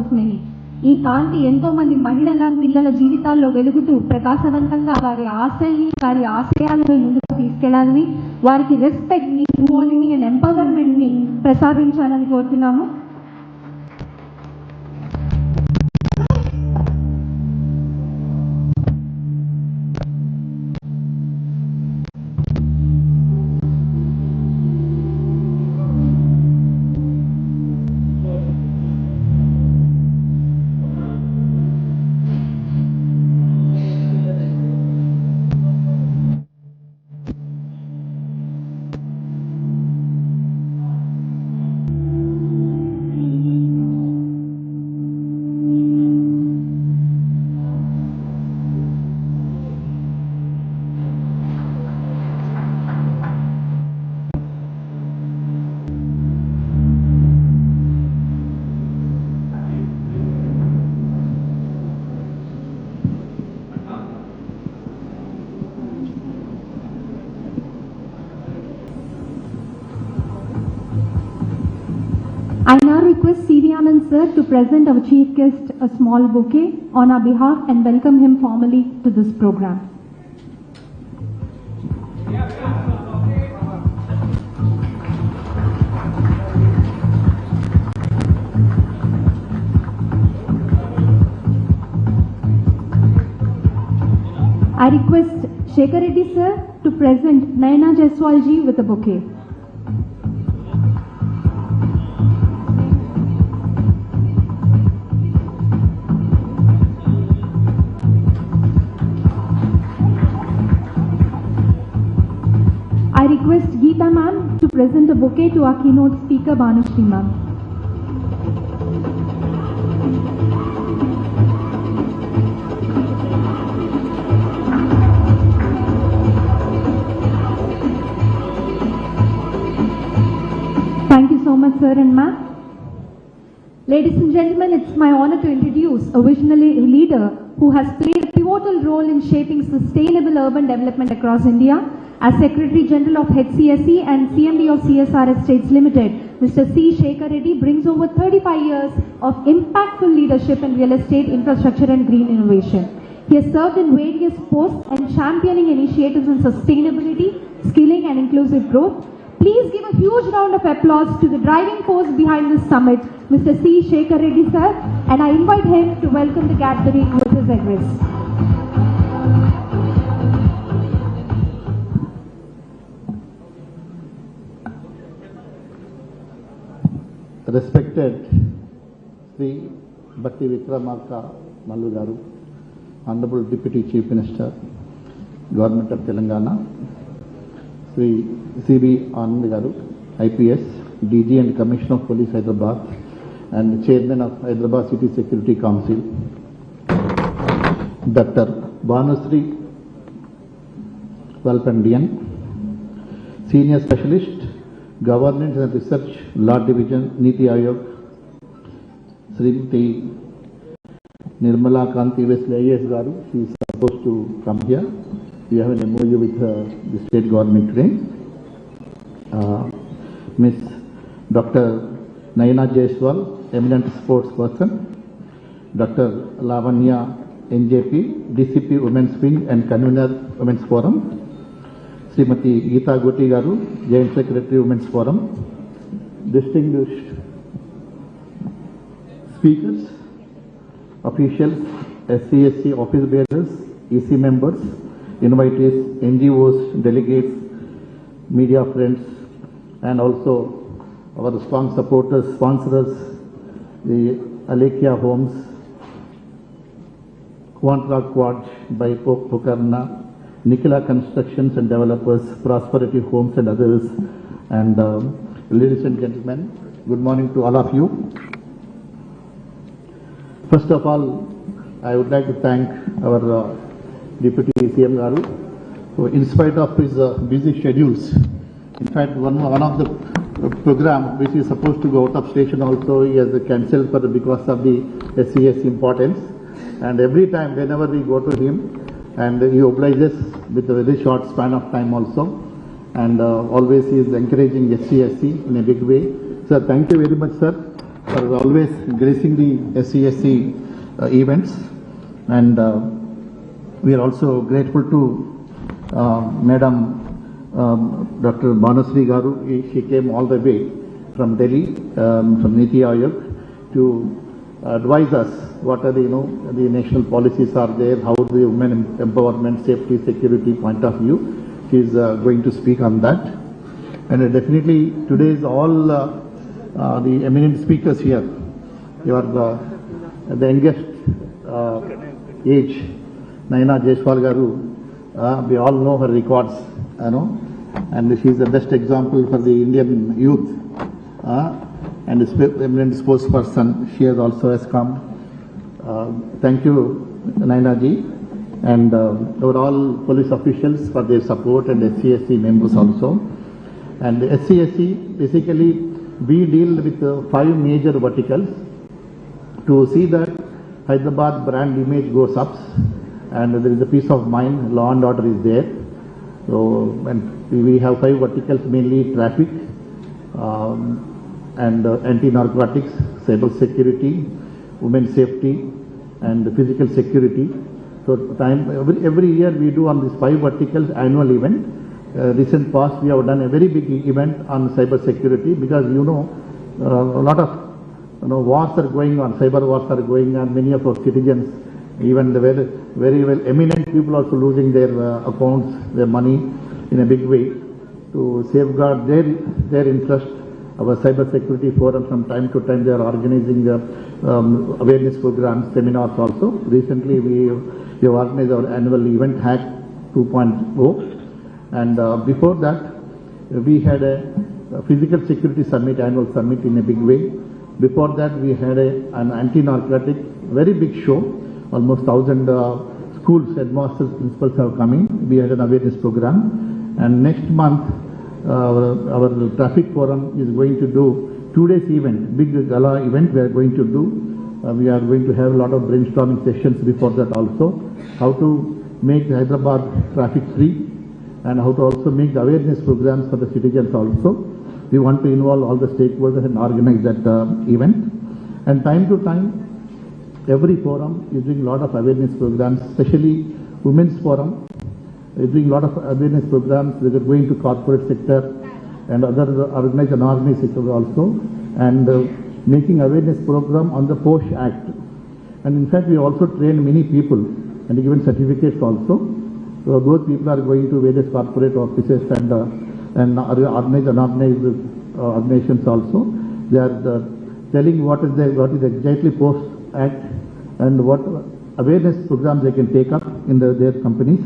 Of many. ఈ కాంతి ఎంతో మంది మహిళల పిల్లల జీవితాల్లో వెలుగుతూ ప్రకాశవంతంగా వారి ఆశయాలను ముందుకు తీసుకెళ్లాలని, వారికి రెస్పెక్ట్ ని, ఈక్వాలిటీ అండ్ ఎంపవర్మెంట్ ని ప్రసాదించాలని కోరుతున్నాము. I now request C.V. Anand sir to present our chief guest a small bouquet on our behalf and welcome him formally to this program. I request Shekhar Reddy sir to present Nayana Jaiswal ji with a bouquet. I request Geeta ma'am to present a bouquet to our keynote speaker Bhanushri ma'am. Thank you so much sir and ma'am. Ladies and gentlemen, it's my honor to introduce a visionary leader who has played a pivotal role in shaping sustainable urban development across India. As Secretary General of HCSC and CMD of CSR Estates Limited, Mr. C. Shekhar Reddy brings over 35 years of impactful leadership in real estate, infrastructure and green innovation. He has served in various posts and championing initiatives in sustainability, skilling and inclusive growth. Please give a huge round of applause to the driving force behind this summit, Mr. C. Shekhar Reddy sir, and I invite him to welcome the gathering with his address. Respected STREE Bhatti Vikramarka Mallu Garu, Honorable Deputy Chief Minister, Government of Telangana, Sri C.V. Anand Garu, IPS, DG and Commissioner of Police Hyderabad, and Chairman of Hyderabad City Security Council, Dr. Bhanusri Valpandian, Senior Specialist, Governance and Research, Law Division, Niti Ayog, Srimati Nirmala Kanti Wesley IAS Garu. She is supposed to come here. We have an MOU with the state government today. Miss Dr. Nayana Jaiswal, eminent sports person. Dr. Lavanya NJP, DCP Women's Wing and Convener Women's Forum. Srimati Geeta Goti Garu, Joint Secretary Women's Forum. Distinguished speakers, officials, SCSC office bearers, EC members, invitees, NGOs, delegates, media friends, and also our strong supporters, sponsors, the Alekia Homes, Quantra Quad by Pokarna, Nikila Constructions and Developers, Prosperity Homes and others, and ladies and gentlemen, good morning to all of you. First of all, I would like to thank our Deputy CM Garu, who in spite of his busy schedules, in fact one of the program which is supposed to go out of station also he has cancelled because of the SCSC importance, and every time whenever we go to him, and he obliges with a very short span of time also, and always he is encouraging SCSC in a big way. Sir, thank you very much sir, for always gracing the SCSC events, and we are also grateful to Madam Dr. Banasri Garu. She came all the way from Delhi, from Niti Aayog, to advise us what are the national policies are there, how the women empowerment, safety, security point of view. She is going to speak on that, and definitely today is all the eminent speakers here. You are the youngest age, Naina Jaiswal Garu. We all know her records, and she is the best example for the Indian youth. And the eminent spokesperson, she has also come. Thank you, Naina ji, and overall police officials for their support, and SCSC members also. And the SCSC, basically, we deal with 5 major verticals to see that Hyderabad brand image goes up, and there is a peace of mind, law and order is there. So, and we have 5 verticals, mainly traffic, and anti-narcotics, cyber security, women's safety, and physical security. So every year we do on these 5 verticals annual event. Recent past we have done a very big event on cyber security, because a lot of wars are going on, cyber wars are going on. Many of our citizens, even the very well eminent people, also losing their accounts, their money in a big way. To safeguard their interest, our cyber security forum from time to time they are organizing awareness programs, seminars also. Recently we have organized our annual event Hack 2.0, and before that we had a physical security summit, annual summit in a big way. Before that we had an anti-narcotic very big show. Almost 1,000 schools, headmasters, principals have coming. We had an awareness program, and next month our traffic forum is going to do 2 days event, big gala event we are going to do. We are going to have a lot of brainstorming sessions before that also, how to make Hyderabad traffic free, and how to also make the awareness programs for the citizens also. We want to involve all the stakeholders and organize that event. And time to time, every forum is doing a lot of awareness programs, especially Women's Forum is doing a lot of awareness programs. We are going to corporate sector and other organized and unorganized sectors also, and making awareness program on the POSH Act. And in fact, we also train many people and given certificates also. So those people are going to various corporate offices and organized and unorganized organizations also. They are telling what is exactly POSH Act and what awareness programs they can take up in their companies.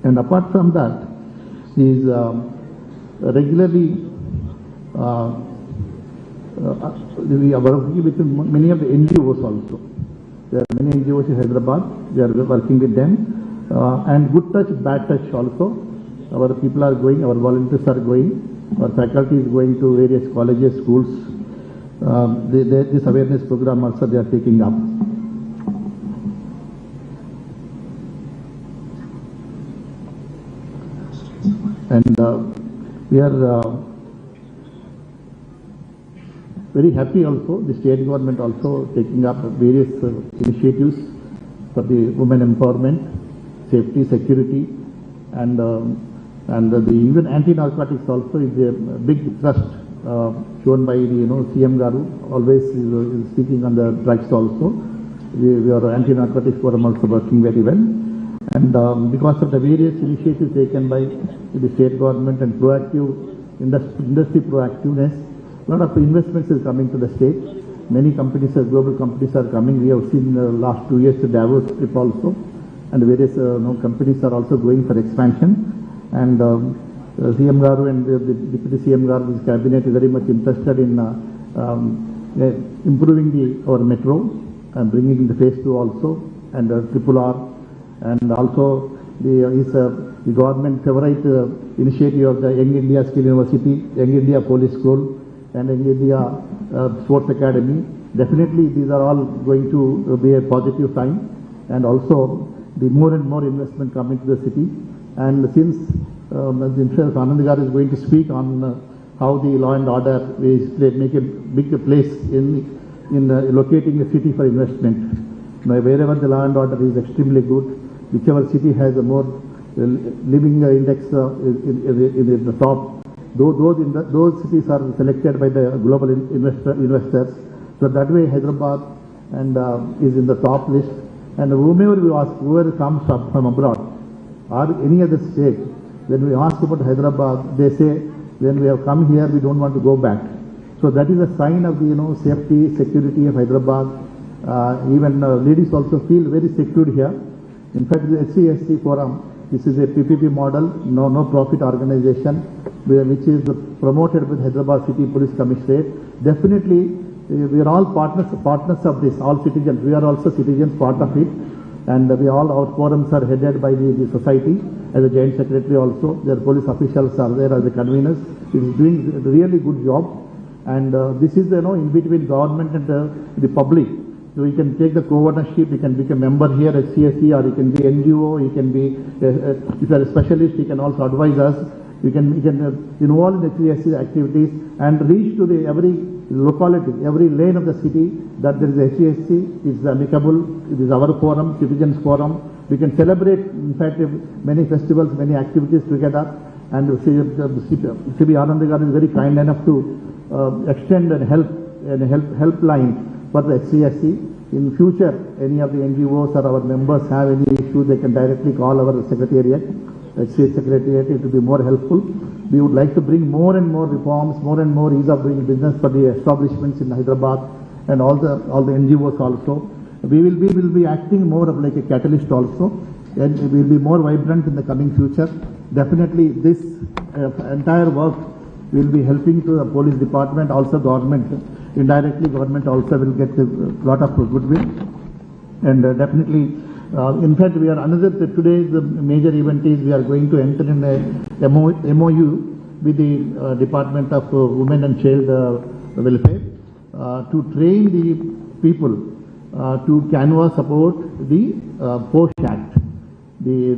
And apart from that, he is regularly we are working with many of the NGOs also. There are many NGOs in Hyderabad. We are working with them. And good touch, bad touch also. Our people are going, our volunteers are going, our faculty is going to various colleges, schools. This awareness program also they are taking up. And we are very happy also, the state government also taking up various initiatives for the women empowerment, safety, security, and even anti-narcotics also is a big thrust shown by the CM Garu, always is speaking on the drugs also. We are anti-narcotics forum also working very well. And because of the various initiatives taken by the state government and proactive industry proactiveness, a lot of investments is coming to the state. Many companies, global companies are coming. We have seen the last 2 years the Davos trip also, and various companies are also going for expansion. And CM Garu and the Deputy CM Garu's cabinet is very much interested in improving our metro and bringing in the phase 2 also, and Triple R, and also the government favorite initiative of the Young India Skill University, Young India Police School, and Young India Sports Academy. Definitely these are all going to be a positive sign, and also the more and more investment coming to the city. And since Anand Garu is going to speak on how the law and order is make a big place in locating a city for investment. Now, wherever the law and order is extremely good, whichever city has a more living index in the top, those cities are selected by the global investors. So that way Hyderabad and is in the top list. And whomever we ask, whoever comes up from abroad or any other state, when we ask about Hyderabad, they say, when we have come here, we don't want to go back. So that is a sign of the safety, security of Hyderabad. Even ladies also feel very secure here. In fact, the HCSC forum, this is a PPP model, no profit organization, which is promoted with Hyderabad City Police Commissionerate. Definitely, we are all partners of this, all citizens. We are also citizens, part of it. And our forums are headed by the society as a joint secretary also. Their police officials are there as the conveners. It is doing a really good job. And this is in between government and the public. So you can take the co-ownership, you can become a member here at HCSC, or you can be NGO, you can be, if you are a specialist, you can also advise us. You can involve in the HCSC activities and reach to every locality, every lane of the city that there is a HCSC, is amicable, it is our forum, citizens forum. We can celebrate, in fact, many festivals, many activities together. And CB Anandagaru is very kind enough to extend and helpline for the HCSC. In future, any of the NGOs or our members have any issues, they can directly call our secretariat, HCSC secretariat. It will be more helpful. We would like to bring more and more reforms, more and more ease of doing business for the establishments in Hyderabad and all the NGOs also. We will be acting more of like a catalyst also, and we will be more vibrant in the coming future. Definitely, this entire work will be helping to the police department, also government. Indirectly, government also will get a lot of goodwill. And definitely, in fact, we are today's major event is we are going to enter in a MOU with the Department of Women and Child Welfare to train the people to canvass about the POSH Act, the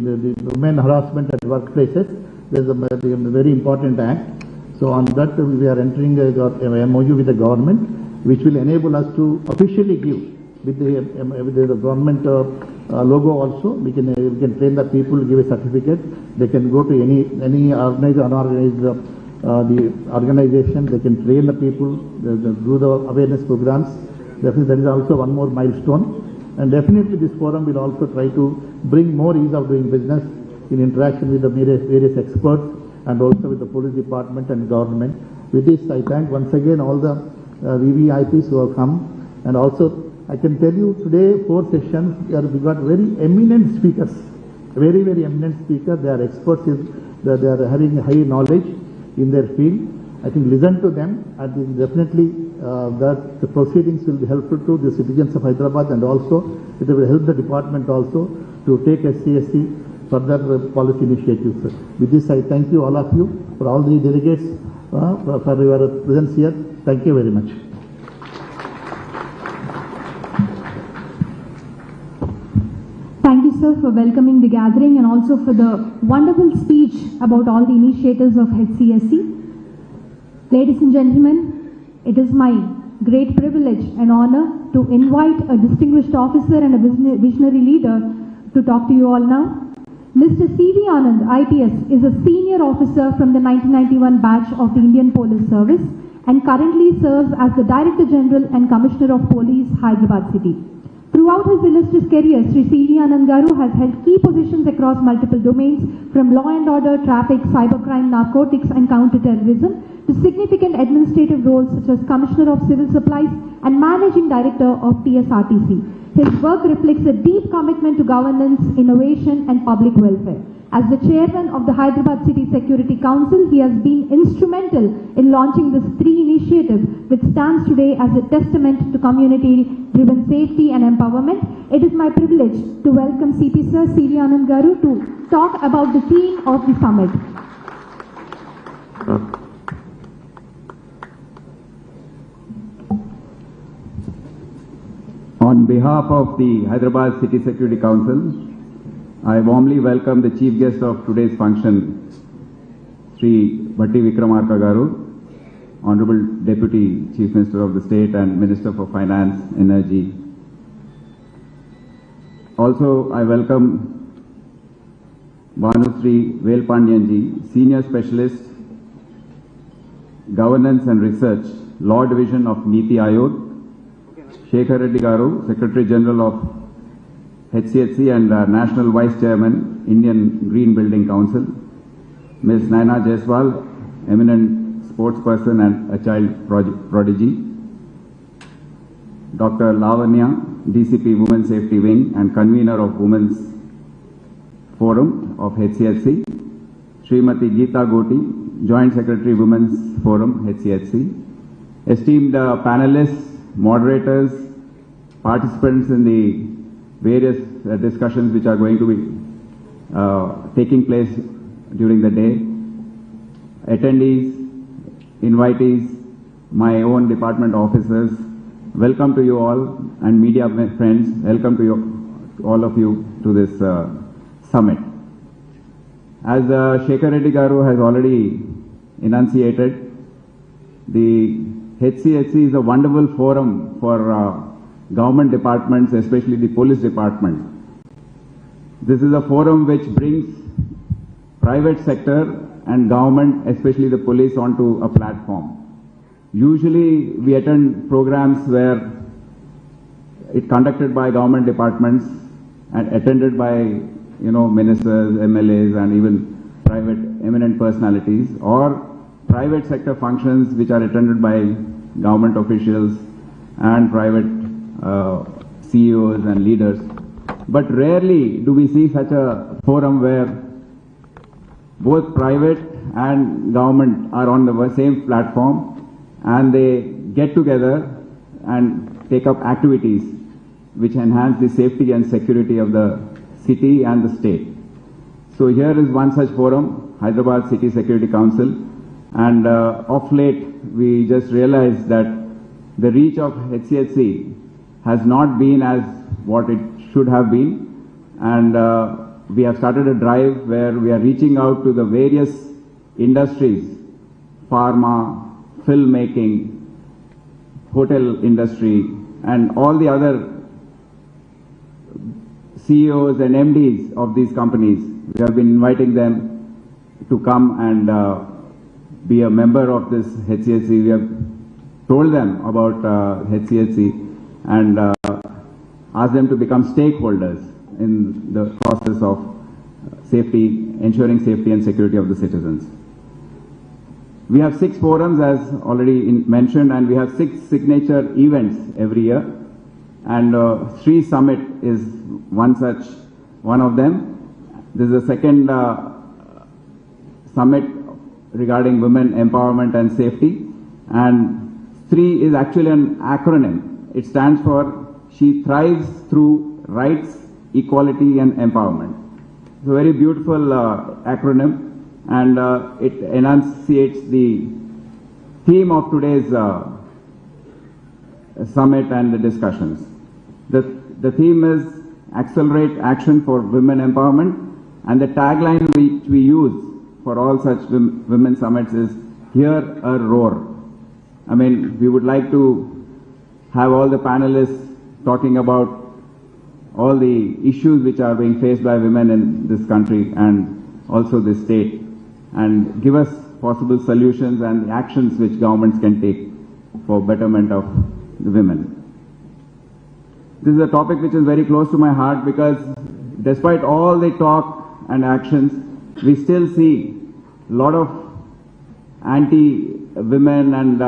women harassment at workplaces. There's a very important act. So on that we are entering a MOU with the government, which will enable us to officially give with the government logo also. We can train the people, give a certificate. They can go to any organized, unorganized the organization. They can train the people, do the awareness programs. Definitely, that is also one more milestone. And definitely, this forum will also try to bring more ease of doing business in interaction with the various experts and also with the police department and government. With this, I thank once again all the VVIPs who have come. And also, I can tell you today, 4 sessions, we got very eminent speakers, very, very eminent speakers. They are experts, they are having high knowledge in their field. I think listen to them, and definitely that the proceedings will be helpful to the citizens of Hyderabad, and also it will help the department also to take HCSC further policy initiatives. With this, I thank you, all of you, for all the delegates for your presence here. Thank you very much. Thank you, sir, for welcoming the gathering and also for the wonderful speech about all the initiatives of HCSC. Ladies and gentlemen, it is my great privilege and honor to invite a distinguished officer and a visionary leader to talk to you all now. Mr. C.V. Anand, IPS, is a senior officer from the 1991 batch of the Indian Police Service and currently serves as the Director General and Commissioner of Police, Hyderabad City. Throughout his illustrious career, Sri C.V. Anand Garu has held key positions across multiple domains, from law and order, traffic, cybercrime, narcotics and counter-terrorism, to significant administrative roles such as Commissioner of Civil Supplies and Managing Director of TSRTC. His work reflects a deep commitment to governance, innovation and public welfare. As the chairman of the Hyderabad City Security Council, he has been instrumental in launching the STREE initiative, which stands today as a testament to community-driven safety and empowerment. It is my privilege to welcome CP Sir C.V. Anand Garu to talk about the theme of the summit. On behalf of the Hyderabad City Security Council, I warmly welcome the chief guest of today's function, Sri Bhatti Vikramarka Garu, Honorable Deputy Chief Minister of the State and Minister for Finance, Energy. Also, I welcome Bhanusri Velpandianji, Senior Specialist, Governance and Research, Law Division of Niti Aayog, Shekhar Reddy Garu, Secretary General of HCSC and National Vice Chairman, Indian Green Building Council, Ms. Naina Jaiswal, eminent sportsperson and a child prodigy, Dr. Lavanya, DCP Women's Safety Wing and convener of Women's Forum of HCSC, Srimati Geeta Goti, Joint Secretary Women's Forum, HCSC, esteemed panelists, moderators, participants in the various discussions which are going to be taking place during the day, attendees, invitees, my own department officers, welcome to you all, and media friends, welcome to you, all of you to this summit. As Shekhar Reddy Garu has already enunciated, the HCSC is a wonderful forum for government departments, especially the police department. This is a forum which brings private sector and government, especially the police, onto a platform. Usually we attend programs where it's conducted by government departments and attended by, ministers, MLAs and even private eminent personalities, or private sector functions which are attended by government officials and private CEOs and leaders. But rarely do we see such a forum where both private and government are on the same platform and they get together and take up activities which enhance the safety and security of the city and the state. So here is one such forum, Hyderabad City Security Council, and of late we just realized that the reach of HCSC has not been as what it should have been, and we have started a drive where we are reaching out to the various industries, pharma, filmmaking, hotel industry, and all the other CEOs and MDs of these companies. We have been inviting them to come and be a member of this HCSC. We have told them about HCSC and asked them to become stakeholders in the process of safety, ensuring safety and security of the citizens. We have 6 forums as already mentioned, and we have 6 signature events every year, and STREE Summit is one of them. This is the second summit regarding women empowerment and safety, and STREE is actually an acronym. It stands for She Thrives Through Rights, Equality and Empowerment. It's a very beautiful acronym, and it enunciates the theme of today's summit and the discussions. The theme is Accelerate Action for Women Empowerment, and the tagline which we use for all such women summits is Hear a Roar. I mean, we would like to have all the panelists talking about all the issues which are being faced by women in this country and also this state, and give us possible solutions and actions which governments can take for betterment of the women. This is a topic which is very close to my heart because despite all the talk and actions, we still see a lot of anti-women and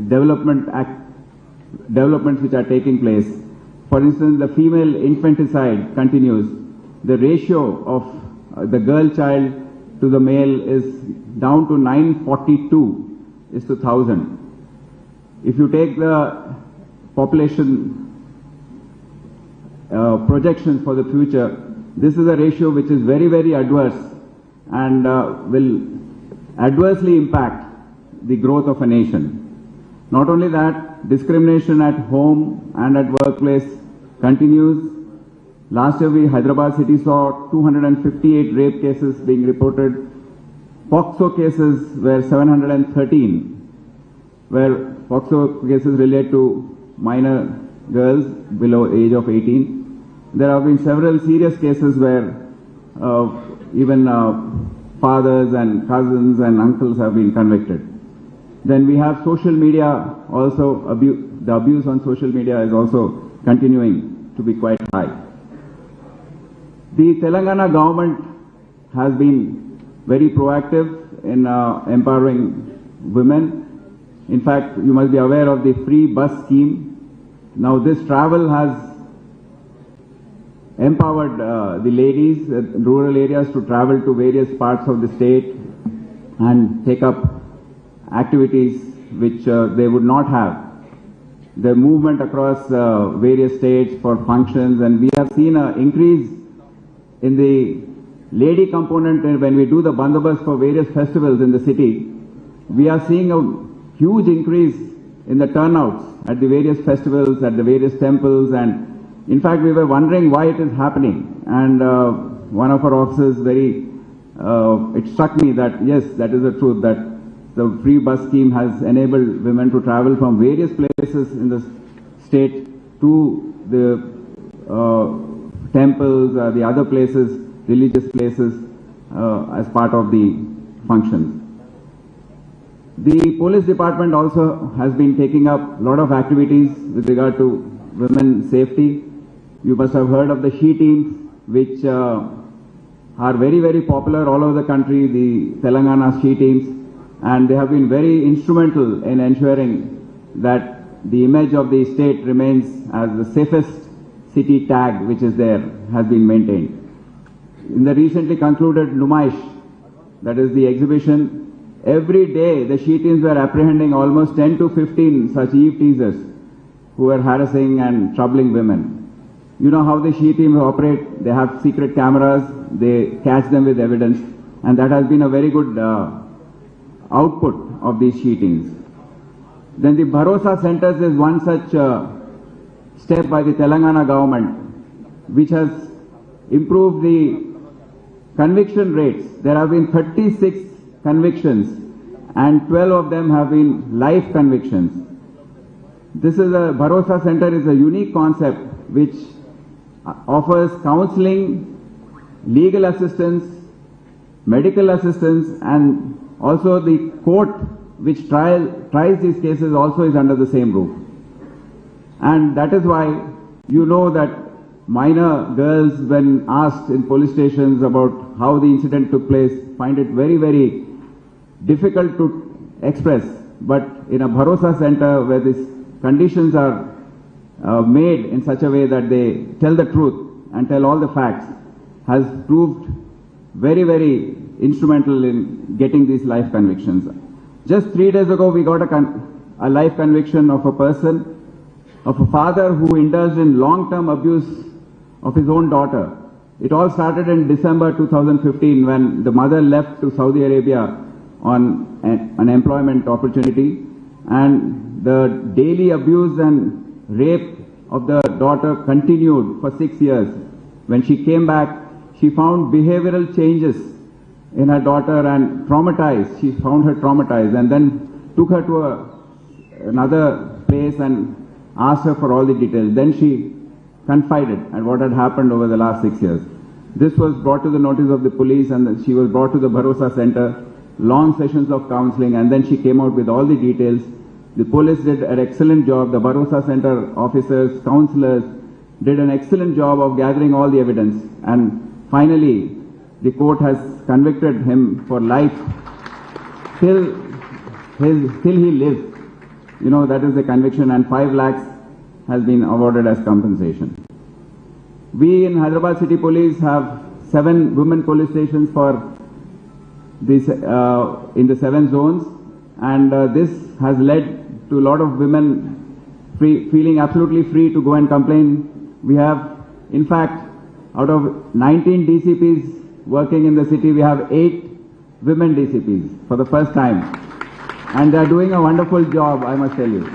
developments which are taking place. For instance, the female infanticide continues. The ratio of the girl child to the male is down to 942:1,000. If you take the population projections for the future, this is a ratio which is very, very adverse and will adversely impact the growth of a nation. Not only that, discrimination at home and at workplace continues. Last year, Hyderabad city saw 258 rape cases being reported. POCSO cases were 713. where FOXO cases relate to minor girls below age of 18. There have been several serious cases where even fathers and cousins and uncles have been convicted. Then we have social media also, the abuse on social media is also continuing to be quite high. The Telangana government has been very proactive in empowering women. In fact, you must be aware of the free bus scheme. Now this travel has empowered the ladies in rural areas to travel to various parts of the state and take up activities which they would not have. The movement across various states for functions, and we have seen an increase in the lady component when we do the bandobast for various festivals in the city. We are seeing a huge increase in the turnouts at the various festivals, at the various temples, and in fact we were wondering why it is happening. And one of our officers it struck me that yes, that is the truth, that the free bus scheme has enabled women to travel from various places in the state to the temples, the other places, religious places, as part of the functions. The police department also has been taking up a lot of activities with regard to women's safety. You must have heard of the SHE teams, which are very, very popular all over the country, the Telangana SHE teams. And they have been very instrumental in ensuring that the image of the state remains as the safest city tag which is there, has been maintained. In the recently concluded Numaish, that is the exhibition, every day the SHE teams were apprehending almost 10 to 15 such eve teasers who were harassing and troubling women. You know how the SHE teams operate, they have secret cameras, they catch them with evidence, and that has been a very good output of these SHE teams. Then the Bharosa centers is one such step by the Telangana government which has improved the conviction rates. There have been 36 convictions and 12 of them have been life convictions. This is a Bharosa Center is a unique concept which offers counseling, legal assistance, medical assistance, and also the court which tries these cases also is under the same roof. And that is why you know that minor girls, when asked in police stations about how the incident took place, find it very, very difficult to express. But in a Bharosa Center where these conditions are made in such a way that they tell the truth and tell all the facts, has proved very, very instrumental in getting these life convictions. Just 3 days ago, we got a life conviction of a person, of a father who indulged in long-term abuse of his own daughter. It all started in December 2015 when the mother left to Saudi Arabia on an employment opportunity, and the daily abuse and rape of the daughter continued for 6 years. When she came back, she found behavioral changes in her daughter and traumatized. She found her traumatized and then took her to another place and asked her for all the details. Then she confided at what had happened over the last 6 years. This was brought to the notice of the police and she was brought to the Bharosa Center, long sessions of counseling, and then she came out with all the details. The police did an excellent job. The Bharosa Center officers, counselors did an excellent job of gathering all the evidence, and finally the court has convicted him for life till he lives. You know, that is the conviction, and 5 lakhs has been awarded as compensation. We in Hyderabad City Police have 7 women police stations for this in the 7 zones, and this has led to a lot of women feeling absolutely free to go and complain. We have, in fact, out of 19 DCPs working in the city, we have 8 women DCPs for the first time. And they are doing a wonderful job, I must tell you.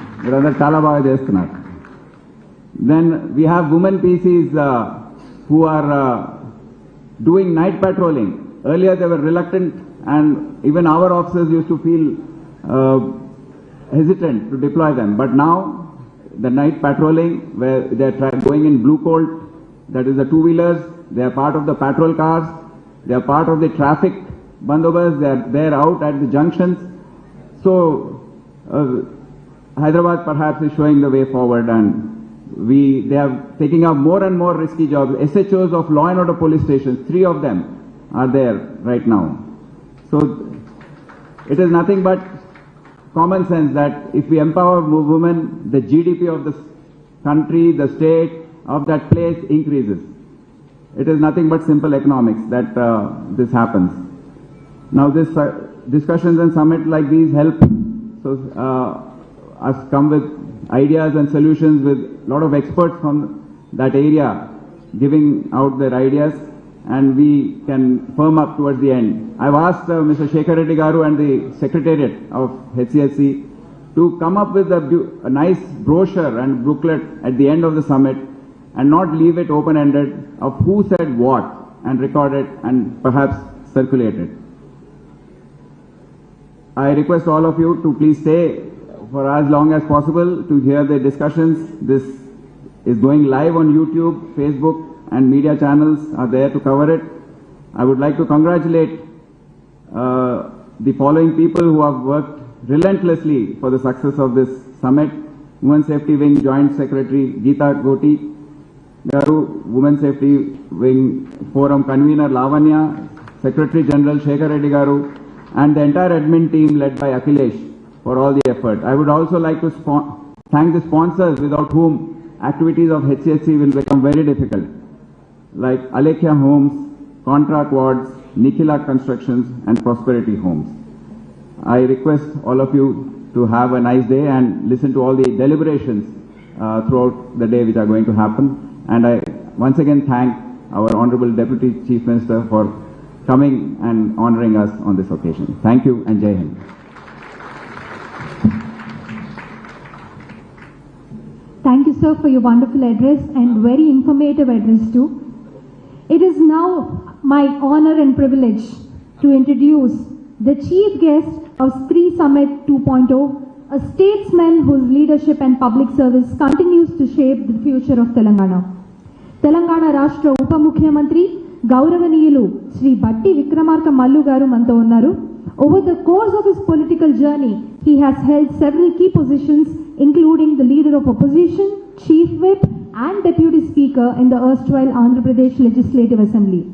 Then we have women PCs who are doing night patrolling. Earlier they were reluctant, and even our officers used to feel hesitant to deploy them. But now, the night patrolling, where they're going in blue colt, that is the two-wheelers, they are part of the patrol cars, they are part of the traffic bandobas, they are out at the junctions. So, Hyderabad perhaps is showing the way forward, and they are taking up more and more risky jobs. SHOs of law and order police stations, 3 of them are there right now. So it is nothing but common sense that if we empower women, the GDP of the country, the state, of that place increases. It is nothing but simple economics that this happens. Now this discussions and summit like these help us come with ideas and solutions with a lot of experts from that area giving out their ideas, and we can firm up towards the end. I've asked Mr. Shekhar Reddy Garu and the Secretariat of HCSC to come up with a nice brochure and booklet at the end of the summit and not leave it open-ended of who said what, and record it and perhaps circulate it. I request all of you to please stay for as long as possible to hear the discussions. This is going live on YouTube, Facebook, and media channels are there to cover it. I would like to congratulate the following people who have worked relentlessly for the success of this summit. Women Safety Wing Joint Secretary Geeta Goti Garu, Women Safety Wing Forum Convener Lavanya, Secretary General Shekhar Reddy Garu, and the entire admin team led by Akhilesh for all the effort. I would also like to thank the sponsors without whom activities of HCSC will become very difficult, like Alekhya Homes, Contract Wards, Nikhila Constructions, and Prosperity Homes. I request all of you to have a nice day and listen to all the deliberations throughout the day which are going to happen. And I once again thank our Honorable Deputy Chief Minister for coming and honoring us on this occasion. Thank you and Jai Hind. Thank you, sir, for your wonderful address and very informative address too. It is now my honor and privilege to introduce the chief guest of STREE Summit 2.0, a statesman whose leadership and public service continues to shape the future of Telangana. Telangana Rashtra Upa Mukhyamantri Gauravaniyalu Shri Bhatti Vikramarka Mallu Garu manto unnaru. Over the course of his political journey, he has held several key positions, including the Leader of Opposition, Chief Whip, and Deputy Speaker in the erstwhile Andhra Pradesh Legislative Assembly.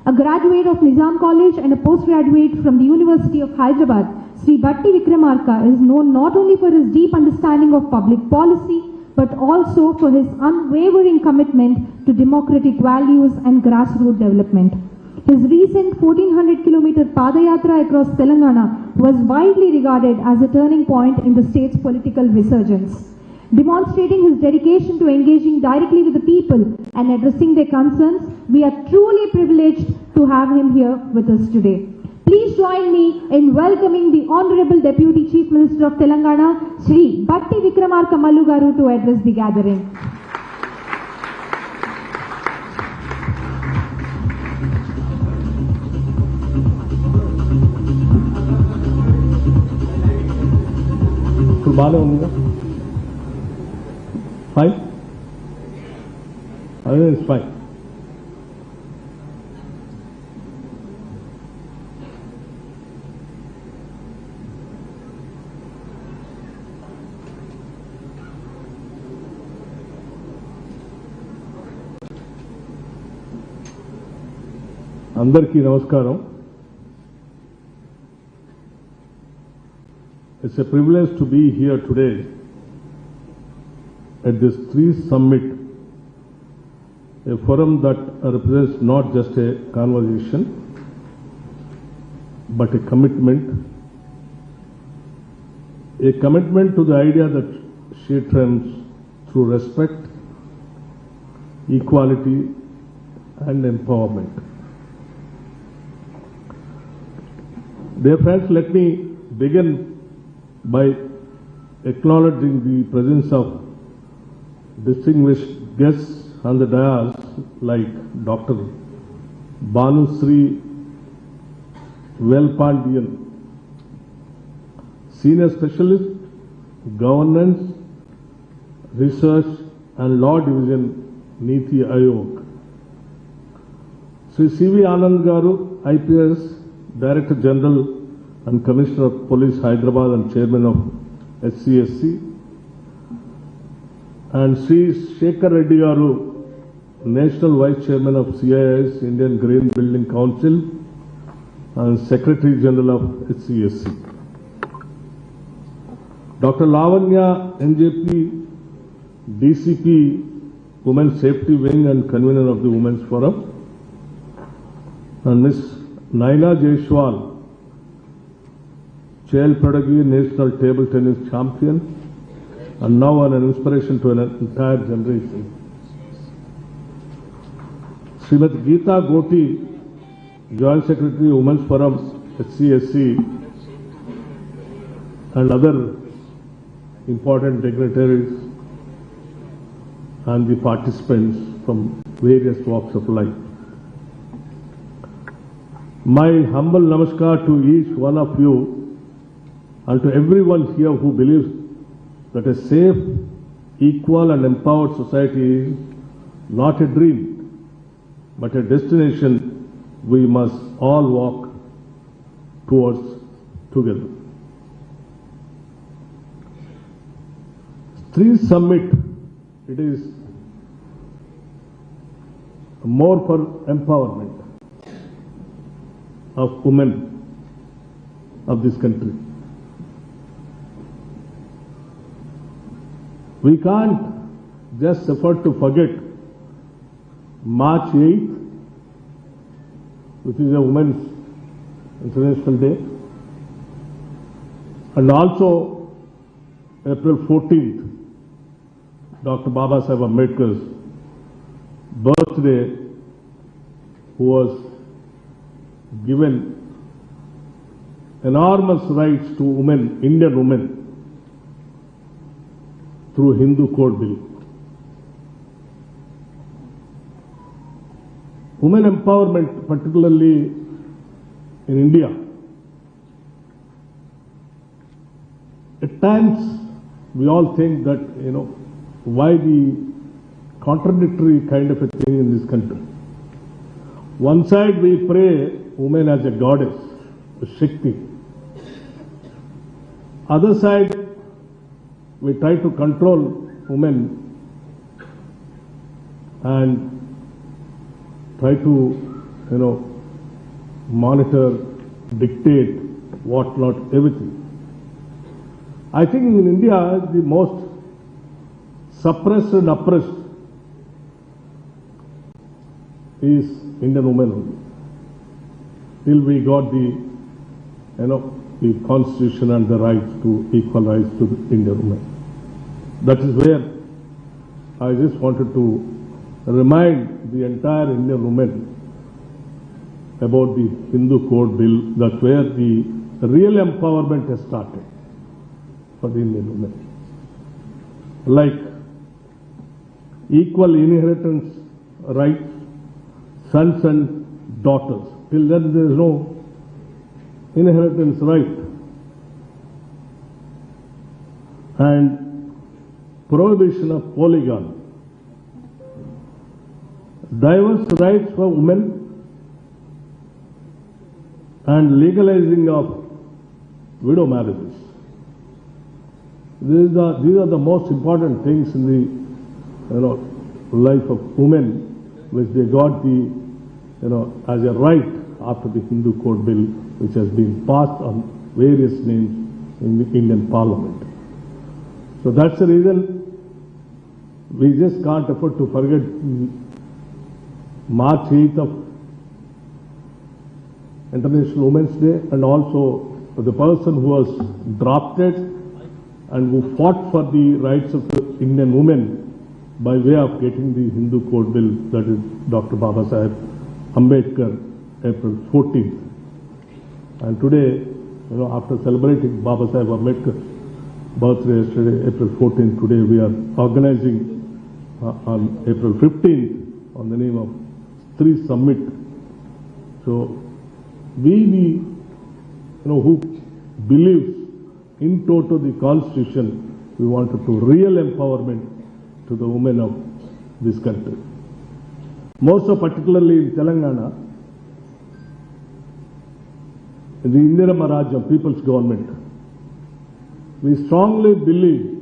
A graduate of Nizam College and a postgraduate from the University of Hyderabad, Shri Bhatti Vikramarka is known not only for his deep understanding of public policy, but also for his unwavering commitment to democratic values and grassroots development. His recent 1400-kilometer Padayatra across Telangana was widely regarded as a turning point in the state's political resurgence. Demonstrating his dedication to engaging directly with the people and addressing their concerns, we are truly privileged to have him here with us today. Please join me in welcoming the Honorable Deputy Chief Minister of Telangana, Shri Bhatti Vikramarka Mallu Garu, to address the gathering. Fine? I think it's fine. అందరికీ నమస్కారం. It's a privilege to be here today at this STREE Summit, a forum that represents not just a conversation, but a commitment to the idea that she triumphs through respect, equality, and empowerment. Dear friends, let me begin by acknowledging the presence of distinguished guests on the dais like Dr. Bhanusri Velpandian, Senior Specialist Governance, Research and Law Division, Niti Ayog. Sri C.V. Anand Garu, IPS, Director General and Commissioner of Police, Hyderabad, and Chairman of HCSC. And Sri Shekhar Reddy Garu, National Vice Chairman of CIS, Indian Green Building Council, and Secretary General of HCSC. Dr. Lavanya, NJP, DCP, Women's Safety Wing and Convener of the Women's Forum, and Ms. Naina Jaiswal, Child Prodigy, National Table Tennis Champion, and now an inspiration to an entire generation. Srimati Geeta Goti, Joint Secretary, Women's Forum, HCSC, and other important dignitaries and the participants from various walks of life. My humble namaskar to each one of you and to everyone here who believes that a safe, equal and empowered society is not a dream, but a destination we must all walk towards together. STREE Summit, it is more for empowerment of women of this country. We can't just afford to forget March 8th, which is a Women's International Day, and also April 14th, Dr. Baba Saheb Ambedkar's birthday, who was given enormous rights to women, Indian women, through Hindu Code Bill. Women empowerment, particularly in India, at times we all think that, why the contradictory kind of a thing in this country. One side we pray women as a goddess, a Shakti. Other side we try to control women and try to, monitor, dictate, whatnot, everything. I think in India, the most suppressed and oppressed is Indian women only. Till we got the constitution and the rights to equal rights to the Indian women. That is where I just wanted to remind the entire Indian women about the Hindu Code Bill. That's where the real empowerment has started for the Indian women. Like equal inheritance rights, sons and daughters. Till then there is no inheritance right. And prohibition of polygamy. Diverse rights for women and legalizing of widow marriages. These are the most important things in the life of women, which they got the as a right after the Hindu Code Bill, which has been passed on various names in the Indian Parliament. So that's the reason we just can't afford to forget March 8th of International Women's Day, and also the person who was drafted and who fought for the rights of the Indian women by way of getting the Hindu Code Bill, that is Dr. Baba Saheb Ambedkar, April 14th. And today, after celebrating Baba Saheb Ambedkar's birthday yesterday, April 14th, today we are organizing on April 15th on the name of STREE Summit. So we who believes in toto the Constitution we wanted to real empowerment to the women of this country. More so particularly in Telangana, in the Indira Rajyam, People's Government, we strongly believe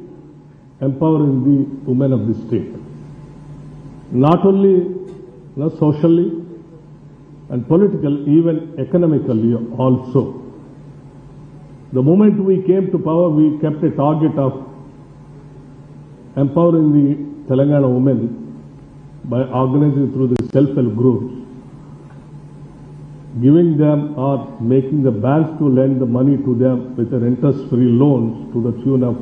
empowering the women of the state. Not only socially and politically, even economically also. The moment we came to power, we kept a target of empowering the Telangana women by organizing through the self-help groups, giving them or making the banks to lend the money to them with an interest-free loans to the tune of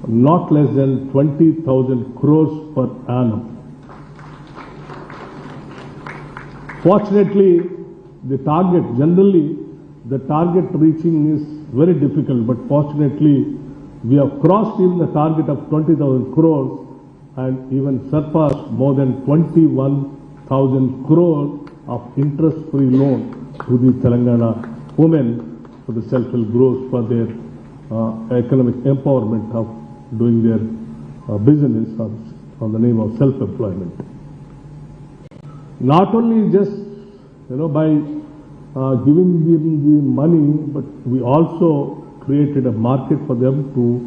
not less than 20,000 crores per annum. Fortunately, the target, generally, the target reaching is very difficult, but fortunately, we have crossed even the target of 20,000 crores and even surpassed more than 21,000 crores of interest-free loan to the Telangana women for the self-help groups for their economic empowerment of doing their business on the name of self-employment. Not only just by giving them the money, but we also created a market for them to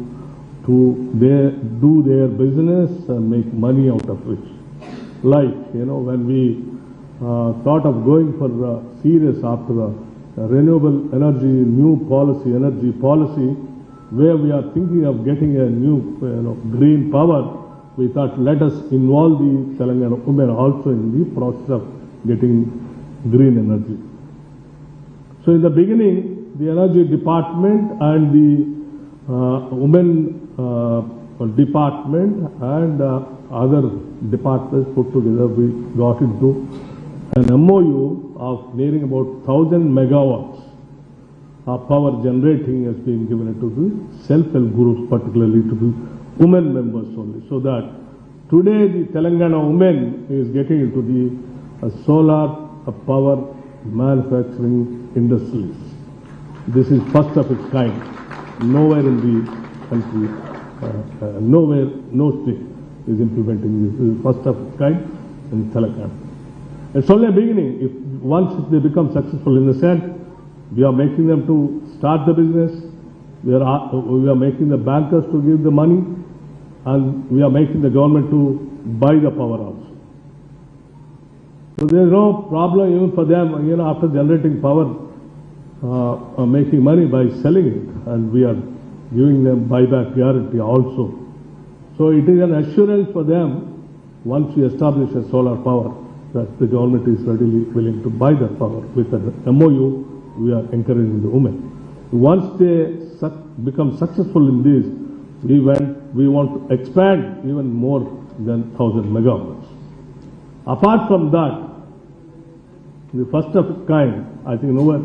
do their business and make money out of which. Like, when we thought of going for serious after the renewable energy, energy policy, where we are thinking of getting a new green power, we thought let us involve the Telangana women also in the process of getting green energy. So in the beginning, the energy department and the women department and other departments put together, we got into an MOU of nearing about 1,000 megawatts of power generating has been given to the self-help groups, particularly to the women members only. So that today the Telangana women is getting into the solar power manufacturing industries. This is first of its kind. Nowhere in the country, no state is implementing this. This is first of its kind in Telangana. It's only a beginning. Once they become successful in the sense, we are making them to start the business, we are making the bankers to give the money, and we are making the government to buy the power also. So there is no problem even for them, after generating power, making money by selling it, and we are giving them buyback guarantee also. So it is an assurance for them, once we establish a solar power, that the government is readily willing to buy that power. With an MOU, we are encouraging the women. Once they become successful in this, we want to expand even more than 1,000 megawatts. Apart from that, the first of its kind, I think nowhere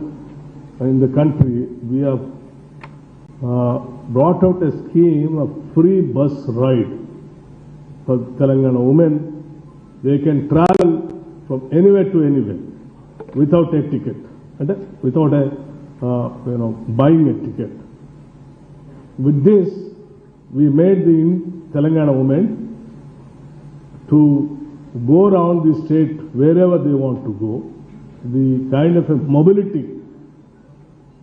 in the country, we have brought out a scheme of free bus ride for Telangana women. They can travel from anywhere to anywhere without a ticket, without buying a ticket. With this, we made the Telangana women to go around the state wherever they want to go. The kind of a mobility,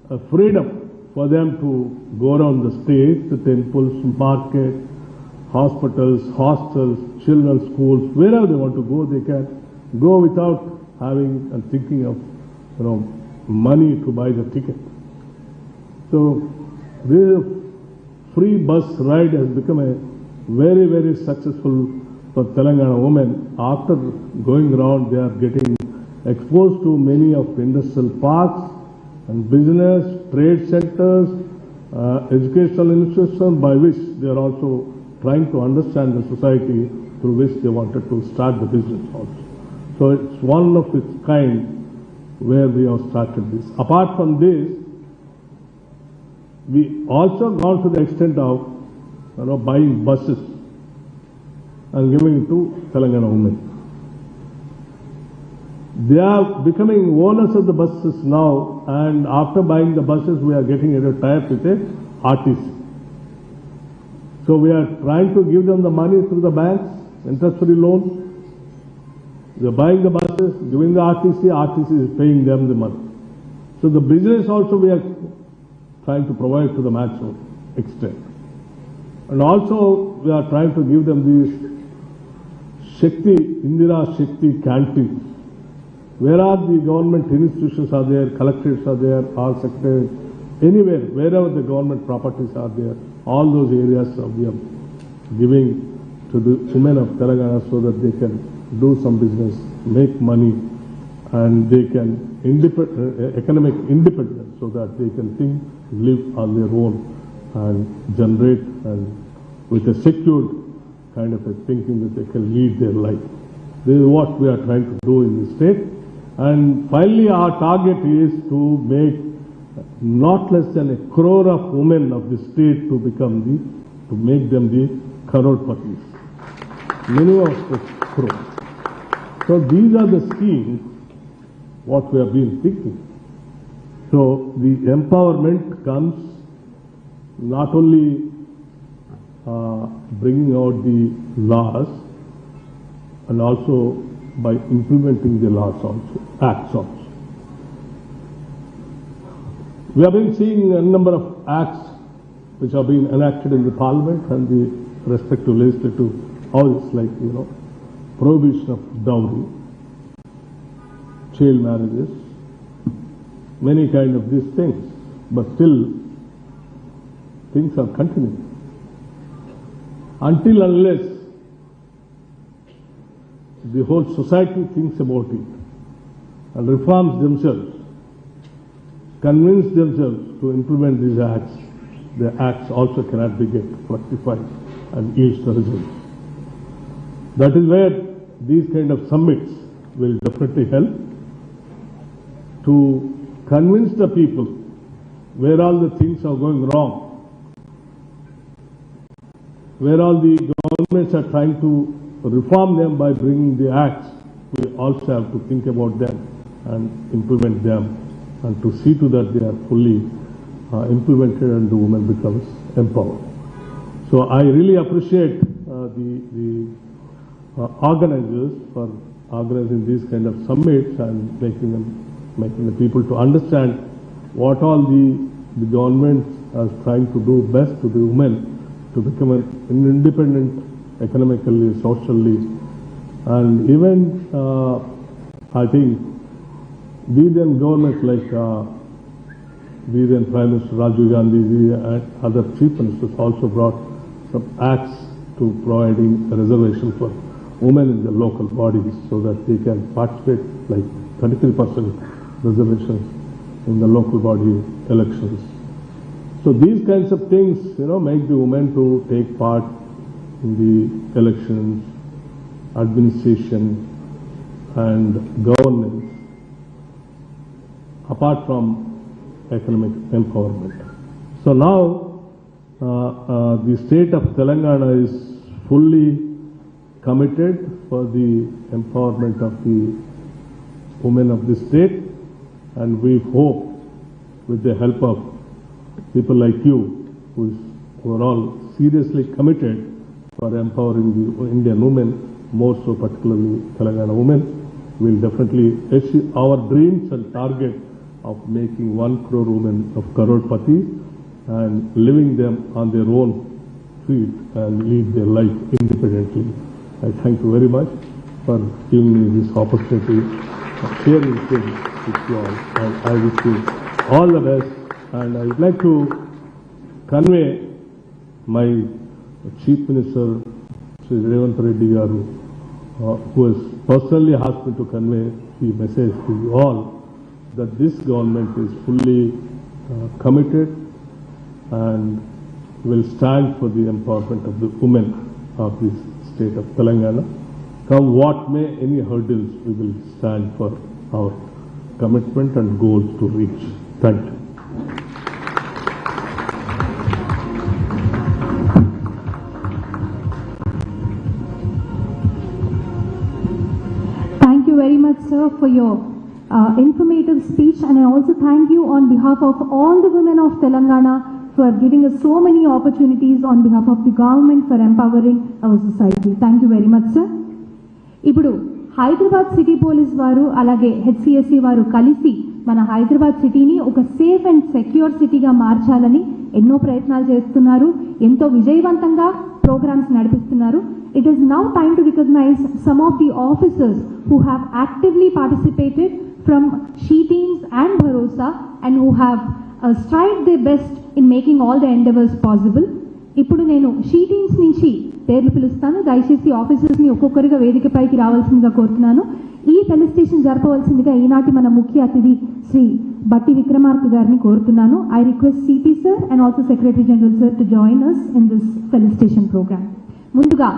a freedom for them to go around the state, the temples, market, hospitals, hostels, children's schools, wherever they want to go, they can go without having and thinking of money to buy the ticket. So this free bus ride has become a very, very successful for Telangana women. After going around, they are getting exposed to many of industrial parks and business, trade centers, educational institutions, by which they are also trying to understand the society through which they wanted to start the business also. So it's one of its kind where we have started this. Apart from this, we also gone to the extent of buying buses and giving it to Telangana women. They are becoming owners of the buses now, and after buying the buses, we are getting a tie-up with a RTC. So we are trying to give them the money through the banks, interest-free loans. They are buying the buses, giving the RTC is paying them the money. So the business also we are trying to provide to the maximum extent. And also we are trying to give them these Shakti, Indira Shakti canteens. Where are the government institutions are there, collectorates are there, all secretaries, anywhere, wherever the government properties are there, all those areas we are giving to the women of Telangana so that they can do some business, make money, and they can economic independence so that they can think, live on their own and generate and with a secured kind of a thinking that they can lead their life. This is what we are trying to do in the state. And finally our target is to make not less than 1 crore of women of the state to make them the crorepati's. Minimum of 1 crore. So these are the schemes what we have been thinking. So the empowerment comes not only bringing out the laws and also by implementing the laws also, acts also. We have been seeing a number of acts which have been enacted in the parliament and the respective legislative houses, like, prohibition of dowry, child marriages, many kind of these things, but still things are continuing. Until unless the whole society thinks about it and reforms themselves, convince themselves to implement these acts, the acts also cannot be get fructified and yield the results. That is where these kind of summits will definitely help to convince the people where all the things are going wrong, where all the governments are trying to reform them by bringing the acts. We also have to think about them and implement them and to see to that they are fully implemented and the woman becomes empowered. So I really appreciate the organizers for organizing these kind of summits and making the people to understand what all the government is trying to do best to the women to become an independent economically, socially, and even I think the then governments like the then Prime Minister Rajiv Gandhi and other chief ministers also brought some acts to providing a reservation for women in the local bodies so that they can participate, like 33% reservations in the local body elections. So these kinds of things, make the women to take part in the elections, administration and governance, apart from economic empowerment. So now the state of Telangana is fully committed for the empowerment of the women of the state, and we hope with the help of people like you who are all seriously committed for empowering the Indian women, more so particularly Telangana women, will definitely achieve our dreams and target of making 1 crore women of crorepati and living them on their own feet and lead their life independently. I thank you very much for giving me this opportunity of sharing things with you all, and I wish you all the best. And I would like to convey my Chief Minister, Sri Revanth Reddy Garu, who has personally asked me to convey the message to you all that this government is fully committed and will stand for the empowerment of the women of this state of Telangana. Come what may, any hurdles, we will stand for our commitment and goals to reach. Thank you. Thank you very much, sir, for your informative speech, and I also thank you on behalf of all the women of Telangana for giving us so many opportunities on behalf of the government for empowering our society. Thank you very much, sir. ఇప్పుడు Hyderabad city police వారు అలాగే HCSC వారు కలిసి మన హైదరాబాద్ సిటీని ఒక safe and secure సిటీగా మార్చాలని ఎన్నో ప్రయత్నాలు చేస్తున్నారు, ఎంతో విజయవంతంగా ప్రోగ్రామ్స్ నడిపిస్తున్నారు. It is now time to recognize some of the officers who have actively participated from SHE teams and Bharosa and who have tried their best in making all the endeavors possible. ఇప్పుడు నేను SHE teams నుంచి పేర్లు పిలుస్తాను. దయచేసి ఆఫీసర్స్ని ఒక్కొక్కరిగా వేదికపైకి రావాల్సిందిగా కోరుతున్నాను. ఈ ఫెలిసిటేషన్ జరపవలసిందిగా ఈనాటి మన ముఖ్య అతిథి శ్రీ భట్టి విక్రమార్క గారిని కోరుతున్నాను. I request CP sir and also secretary general sir to join us in this felicitation programme. ముందుగా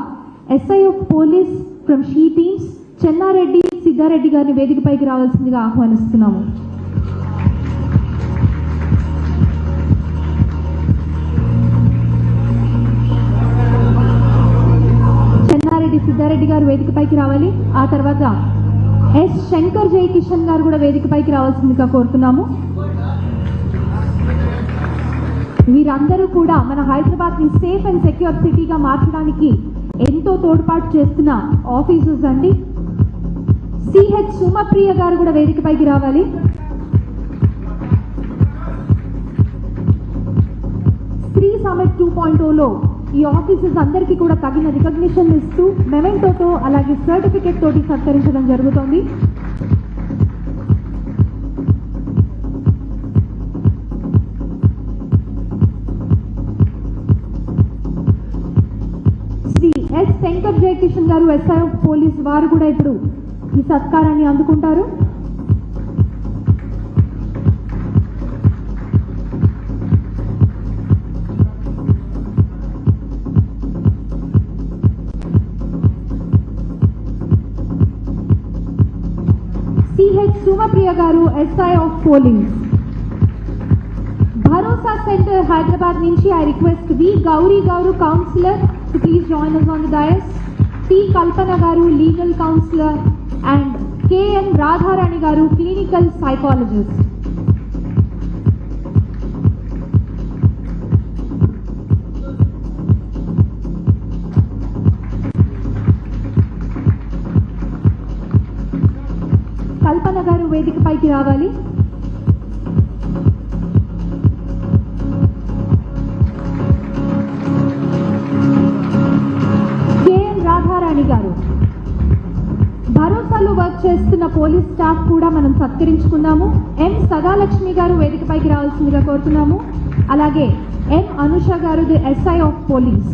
SI of police from SHE teams Chennareddy Siddhareddy గారిని వేదికపైకి రావాల్సిందిగా ఆహ్వానిస్తున్నాము. చెన్నారెడ్డి సిద్ధారెడ్డి గారు వేదికపైకి రావాలి. ఆ తర్వాత S శంకర్ జై కిషన్ గారు కూడా వేదికపైకి రావాల్సిందిగా కోరుతున్నాము. వీరందరూ కూడా మన హైదరాబాద్ ని సేఫ్ అండ్ సెక్యూర్ సిటీగా మార్చడానికి ఎంతో తోడ్పాటు చేస్తున్న ఆఫీసర్స్ అండి. CH సుమప్రియ గారు కూడా వేదికపైకి రావాలి. స్త్రీ సమిట్ 2.0లో ఈ ఆఫీసర్స్ అందరికీ కూడా తగిన రికగ్నిషన్ ఇస్తూ మెమెంటోతో అలాగే సర్టిఫికేట్ తోటి సత్కరించడం జరుగుతోంది. శ్రీ S శంకర్ జై కిషన్ గారు SI of పోలీస్ వారు కూడా ఇప్పుడు ఈ సత్కారాన్ని అందుకుంటారు. CH Sumapriya garu SI of police. Bharosa centre Hyderabad నుంచి I request V Gowri garu counsellor to please join us on the dais. T Kalpana garu legal counsellor and KN Radharani garu clinical psychologist. కల్పన గారు వేదికపైకి రావాలి. KN రాధారాణి గారు. భరోసాలో వర్క్ చేస్తున్న పోలీస్ స్టాఫ్ కూడా మనం సత్కరించుకున్నాము. M సదాలక్ష్మి గారు వేదికపైకి రావాల్సిందిగా కోరుతున్నాము. అలాగే M అనుష గారు the SI of police.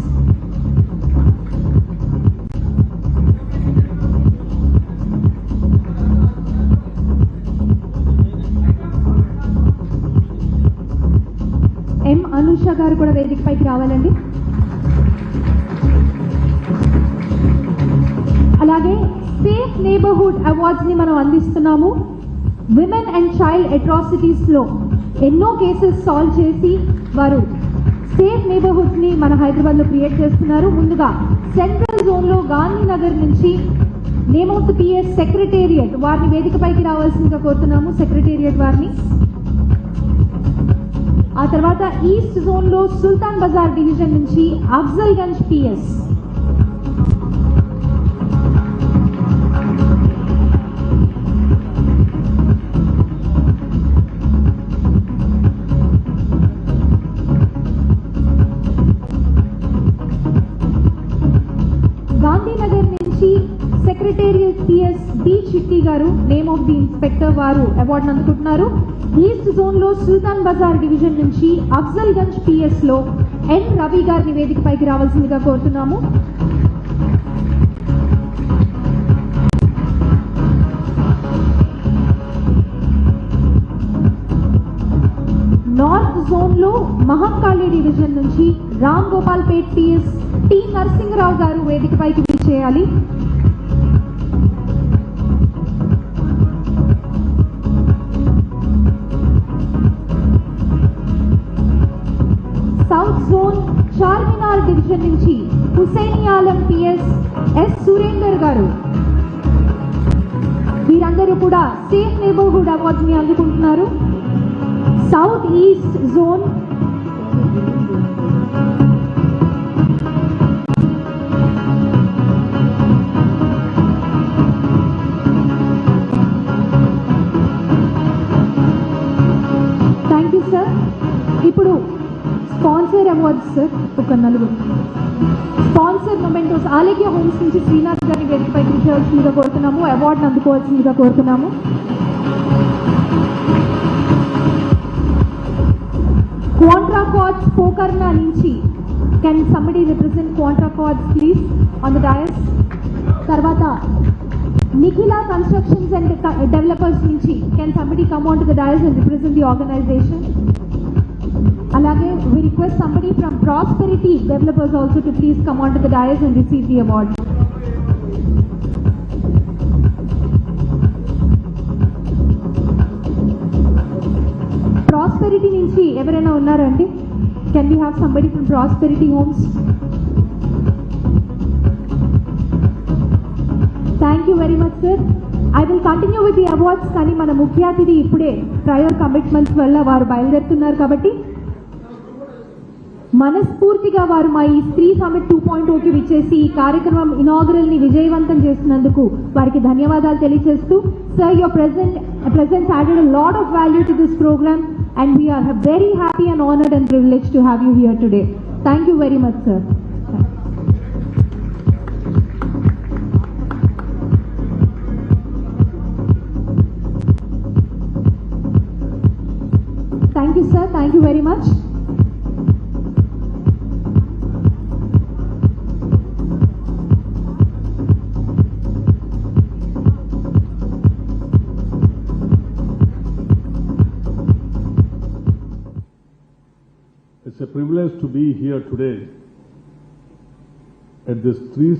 M Anusha గారు కూడా వేదికపైకి రావాలండి. అలాగే సేఫ్ నేబర్హుడ్ అవార్డ్స్ ని మనం అందిస్తున్నాము. విమెన్ అండ్ చైల్డ్ అట్రాసిటీస్ లో ఎన్నో కేసెస్ సాల్వ్ చేసి వారు సేఫ్ నేబర్హుడ్స్ ని మన హైదరాబాద్ లో క్రియేట్ చేస్తున్నారు. ముందుగా సెంట్రల్ జోన్ లో గాంధీనగర్ నుంచి name of the PS secretariat వారిని వేదికపైకి రావాల్సిందిగా కోరుతున్నాము. సెక్రటేరియట్ వారిని. ఆ తర్వాత ఈస్ట్ జోన్ లో సుల్తాన్ బజార్ డివిజన్ నుంచి అఫ్జల్ గంజ్ PS. గాంధీనగర్ నుంచి సెక్రటేరియట్ PS B చిట్టి గారు నేమ్ ఆఫ్ ది ఇన్స్పెక్టర్ వారు అవార్డు అందుకుంటున్నారు. ఈస్ట్ జోన్ లో సుల్తాన్ బజార్ డివిజన్ నుంచి అఫ్జల్ గంజ్ PS లో N రవి గారిని వేదికపైకి రావాల్సిందిగా కోరుతున్నాము. నార్త్ జోన్ లో మహంకాళి డివిజన్ నుంచి రామ్ గోపాల్ పేట్ PS T నరసింహరావు గారు వేదికపైకి విచ్చేయాలి. సౌత్ జోన్ చార్మినార్ డివిజన్ నుంచి హుసేనియాలం PS S సురేందర్ గారు. వీరందరూ కూడా సేఫ్ నేబర్హుడ్ అవార్డ్స్ ని అందుకుంటున్నారు. South east zone awards sir ఒక నలుగురు. స్పాన్సర్ మొమెంటోస్ ఆలేఖ్య హోమ్స్ నుంచి శ్రీనాథ్ గారిని వేదికపై కూర్చోవలసిందిగా కోరుతున్నాము. అవార్డును అందుకోవాల్సిందిగా కోరుతున్నాము. క్వాంట్రా కార్డ్స్ పోకర్నా నుంచి can somebody represent Quantra cards please on the dais. తర్వాత నిఖిల కన్స్ట్రక్షన్స్ అండ్ డెవలపర్స్ నుంచి can somebody come on to the dais and represent the organisation. అలాగే we request somebody from Prosperity Developers also to please come on to the dais and receive the award. Prosperity నుంచి ఎవరైనా ఉన్నారండి? Can we have somebody from Prosperity Homes? Thank you very much, sir. I will continue with the awards, కానీ మన ముఖ్య అతిథి ఇప్పుడే prior commitments వల్ల వారు బయలుదేరుతున్నారు కాబట్టి మనస్ఫూర్తిగా వారు మా ఈ స్త్రీ సమిట్ 2.0కి విచ్చేసి ఈ కార్యక్రమం ఇనాగరల్ ని విజయవంతం చేసినందుకు వారికి ధన్యవాదాలు తెలియజేస్తూ, sir your presence added a lot of value to this program and we are very happy and honored and privileged to have you here today. Thank you very much, sir. Thank you, sir. Thank you very much. It's a privilege to be here today at this STREE